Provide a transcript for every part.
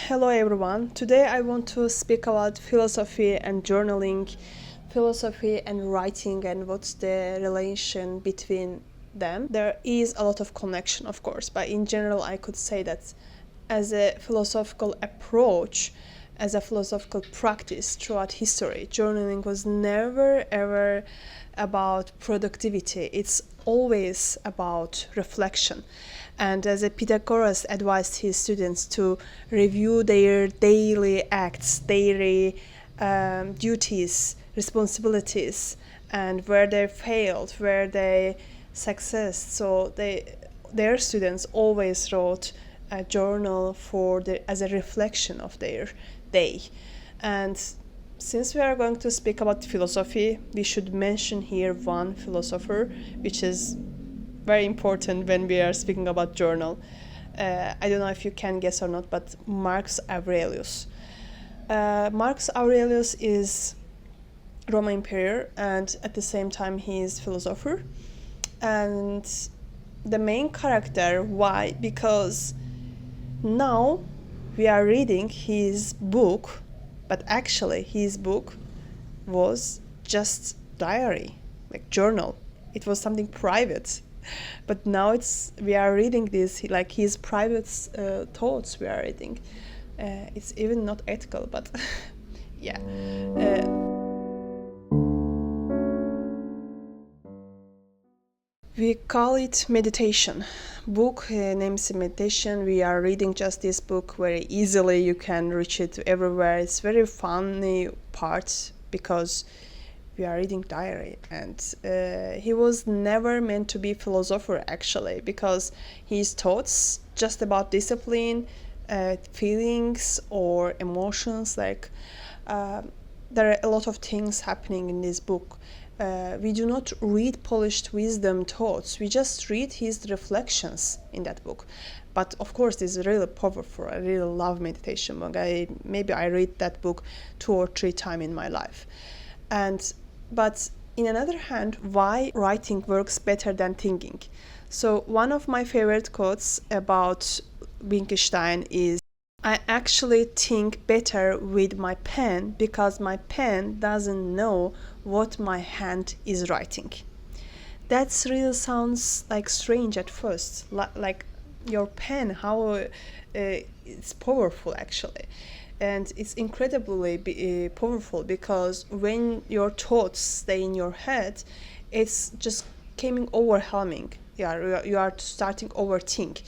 Hello everyone. Today I want to speak about philosophy and journaling, philosophy and writing, and what's the relation between them. There is a lot of connection, of course, but in general I could say that as a philosophical approach, as a philosophical practice throughout history, journaling was never ever about productivity. It's always about reflection. And as a Pythagoras advised his students to review their daily acts, daily duties, responsibilities, and where they failed, where they successed. So their students always wrote a journal as a reflection of their day. And since we are going to speak about philosophy, we should mention here one philosopher, which is very important when we are speaking about journal. I don't know if you can guess or not, but Marcus Aurelius. Marcus Aurelius is Roman emperor, and at the same time he is philosopher. And the main character, why? Because now we are reading his book, but actually his book was just diary, like journal. It was something private. But now we are reading this like his private thoughts we are reading. It's even not ethical, but yeah. We call it meditation. Book names meditation. We are reading just this book very easily. You can reach it everywhere. It's very funny part because we are reading diary, and he was never meant to be philosopher actually, because his thoughts just about discipline, feelings or emotions, like there are a lot of things happening in this book. We do not read polished wisdom thoughts, we just read his reflections in that book. But of course this is really powerful. I really love meditation book. Maybe I read that book 2 or 3 times in my life. But in another hand, why writing works better than thinking? So one of my favorite quotes about Wittgenstein is, I actually think better with my pen because my pen doesn't know what my hand is writing. That really sounds like strange at first, like your pen, how it's powerful actually. And it's incredibly powerful because when your thoughts stay in your head, it's just becoming overwhelming. You are starting overthink.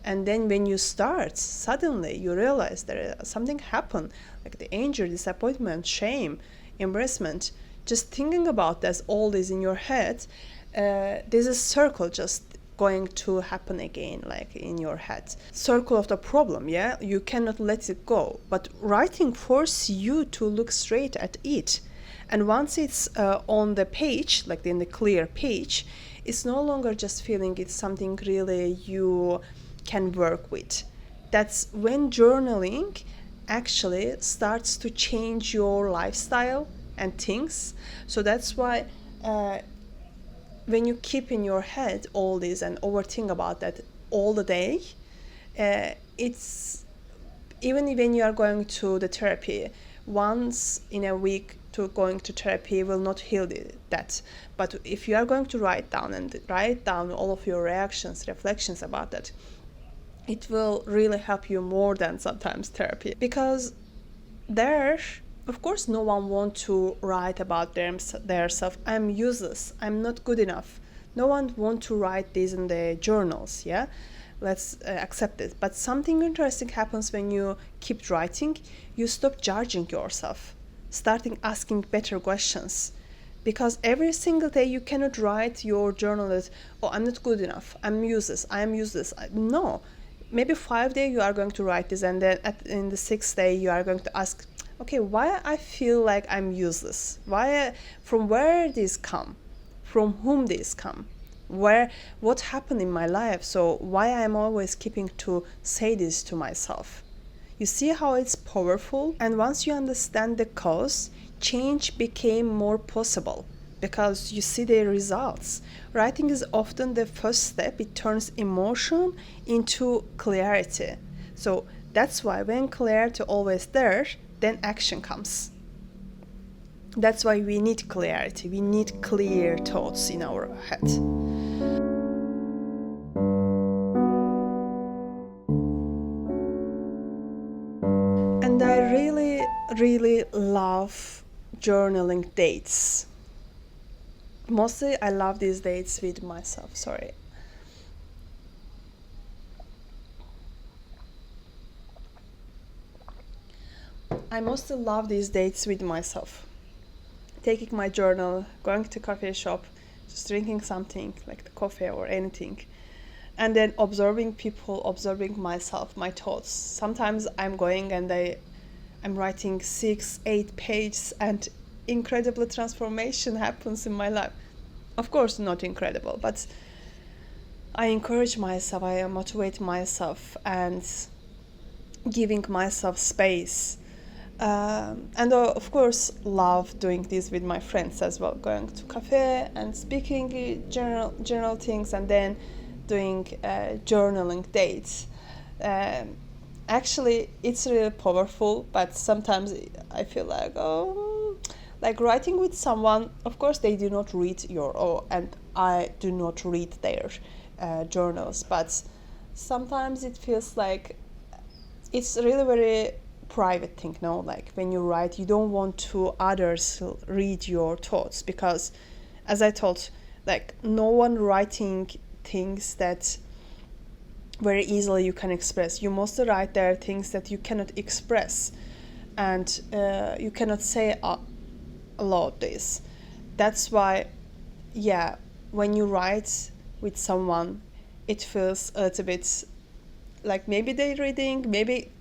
And then when you start, suddenly you realize that something happened, like the anger, disappointment, shame, embarrassment. Just thinking about this, all this in your head, there's a circle just going to happen again, like in your head. Circle of the problem, yeah? You cannot let it go. But writing forces you to look straight at it. And once it's on the page, like in the clear page, it's no longer just feeling, it's something really you can work with. That's when journaling actually starts to change your lifestyle and things. So that's why when you keep in your head all this and overthink about that all the day, it's even when you are going to the therapy once in a week, to going to therapy will not heal that. But if you are going to write down all of your reactions, reflections about that, it will really help you more than sometimes therapy. Because there, of course, no one wants to write about their self. I'm useless. I'm not good enough. No one wants to write this in the journals, yeah? Let's accept it. But something interesting happens when you keep writing. You stop judging yourself, starting asking better questions. Because every single day you cannot write your journal that, oh, I'm not good enough. I'm useless. I am useless. No. Maybe 5 days you are going to write this, and then in the 6th day you are going to ask, okay, why I feel like I'm useless? From where this come? From whom this come? What happened in my life? So why I'm always keeping to say this to myself? You see how it's powerful? And once you understand the cause, change became more possible because you see the results. Writing is often the first step. It turns emotion into clarity. So That's why when clarity always there, then action comes. That's why we need clarity. We need clear thoughts in our head. And I really, really love journaling dates. Mostly I love these dates with myself. Sorry. I mostly love these dates with myself. Taking my journal, going to coffee shop, just drinking something like the coffee or anything, and then observing people, observing myself, my thoughts. Sometimes I'm going and I'm writing 6-8 pages, and incredible transformation happens in my life. Of course, not incredible, but I encourage myself, I motivate myself, and giving myself space. And of course, love doing this with my friends as well, going to cafe and speaking general things, and then doing journaling dates. Actually, it's really powerful, but sometimes I feel like, like writing with someone, of course they do not read and I do not read their journals, but sometimes it feels like it's really very private thing, no? Like when you write, you don't want to others read your thoughts, because as I told, like no one writing things that very easily you can express. You mostly write there things that you cannot express, and you cannot say a lot this. That's why, yeah, when you write with someone, it feels a little bit like maybe they're reading, maybe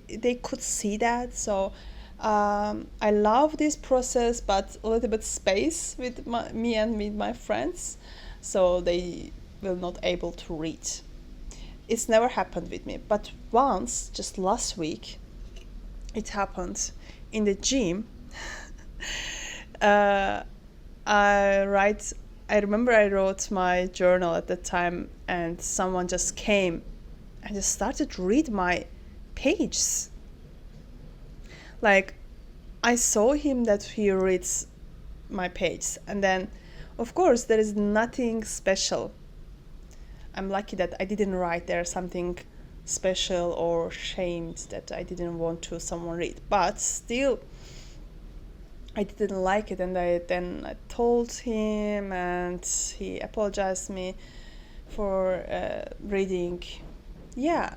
they could see that. So I love this process, but a little bit space with me and with my friends, so they will not able to read. It's never happened with me, but once, just last week, it happened in the gym. I remember I wrote my journal at the time, and someone just came and just started to read my pages. Like, I saw him that he reads my pages, and then, of course, there is nothing special. I'm lucky that I didn't write there something special or shamed that I didn't want to someone read, but still, I didn't like it, and I told him, and he apologized me for reading. Yeah,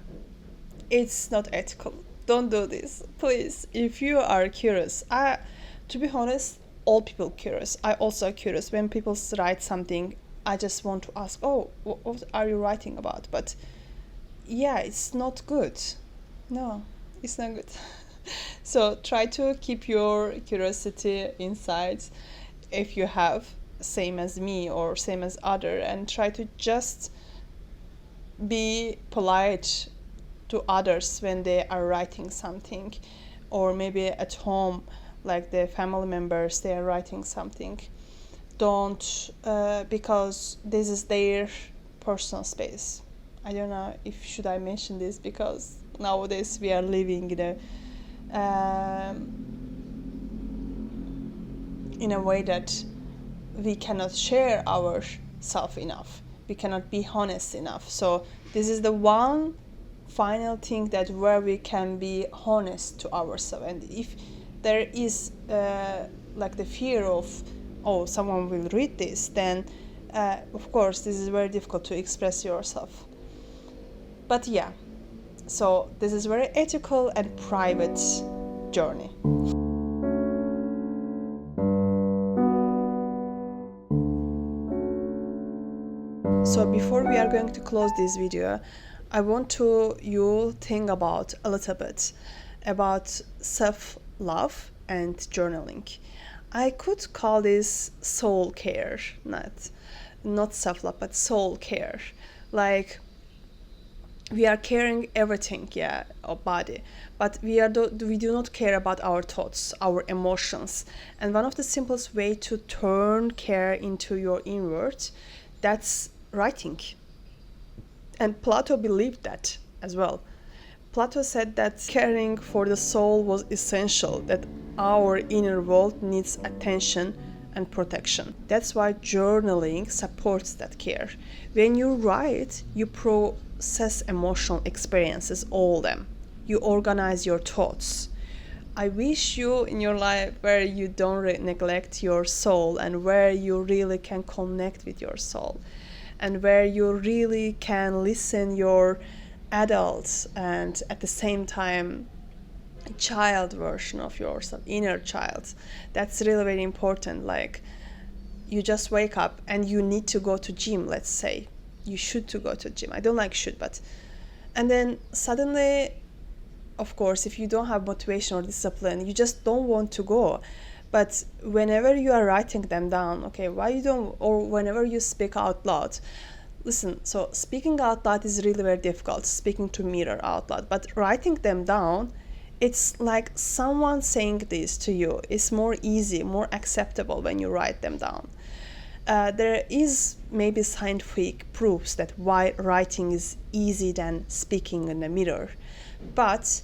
it's not ethical. Don't do this, please. If you are curious, to be honest, all people curious. I also curious when people write something. I just want to ask, what are you writing about? But yeah, it's not good. No, it's not good. So try to keep your curiosity inside if you have, same as me or same as other, and try to just be polite to others when they are writing something, or maybe at home, like the family members, they are writing something. Don't, because this is their personal space. I don't know if should I mention this, because nowadays we are living in a way that we cannot share ourselves enough. We cannot be honest enough. So this is the one final thing that where we can be honest to ourselves. And if there is like the fear of, someone will read this, then of course this is very difficult to express yourself. But yeah, so this is very ethical and private journey. So before we are going to close this video, I want you think about a little bit about self-love and journaling. I could call this soul care, not self-love, but soul care. Like, we are caring everything, our body, but we do not care about our thoughts, our emotions. And one of the simplest way to turn care into your inward, that's writing. And Plato believed that as well. Plato said that caring for the soul was essential, that our inner world needs attention and protection. That's why journaling supports that care. When you write, you process emotional experiences, all of them. You organize your thoughts. I wish you in your life where you don't neglect your soul and where you really can connect with your soul and where you really can listen your adults and at the same time child version of yourself, inner child. That's really very important. Like, you just wake up and you need to go to gym, let's say. You should to go to gym. I don't like should, but and then suddenly, of course, if you don't have motivation or discipline, you just don't want to go. But whenever you are writing them down, okay, why you don't, or whenever you speak out loud, listen, so speaking out loud is really very difficult, speaking to mirror out loud, but writing them down, it's like someone saying this to you. It's more easy, more acceptable when you write them down. There is maybe scientific proofs that why writing is easy than speaking in the mirror. But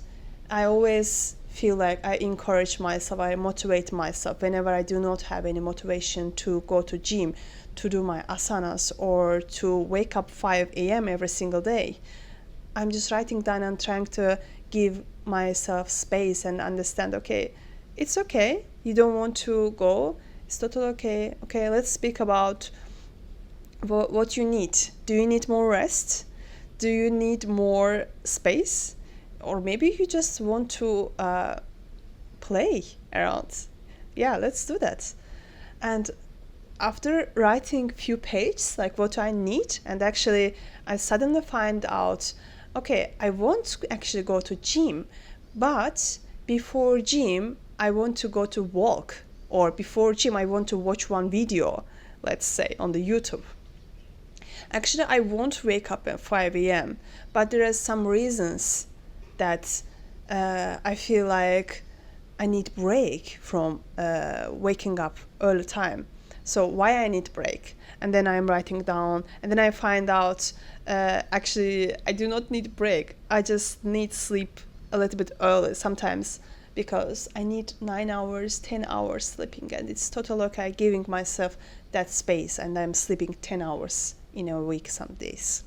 I always feel like I encourage myself, I motivate myself whenever I do not have any motivation to go to gym, to do my asanas, or to wake up 5 a.m. every single day. I'm just writing down and trying to give myself space and understand, okay, it's okay, you don't want to go, it's totally okay. Okay, let's speak about what you need. Do you need more rest? Do you need more space? Or maybe you just want to play around. Yeah, let's do that. And after writing few pages, like what I need, and actually I suddenly find out, okay, I want to actually go to gym, but before gym, I want to go to walk, or before gym, I want to watch one video, let's say, on the YouTube. Actually, I won't wake up at 5 a.m., but there are some reasons that I feel like I need break from waking up early time. So why I need break? And then I'm writing down, and then I find out actually I do not need break. I just need sleep a little bit early sometimes because I need 9 hours, 10 hours sleeping, and it's totally okay giving myself that space, and I'm sleeping 10 hours in a week some days.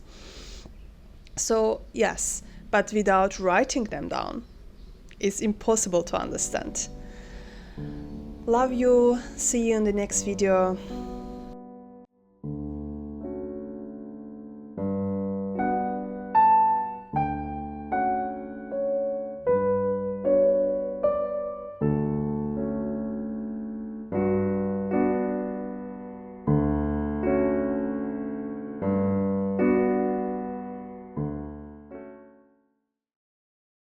So yes, but without writing them down, it's impossible to understand. Love you. See you in the next video.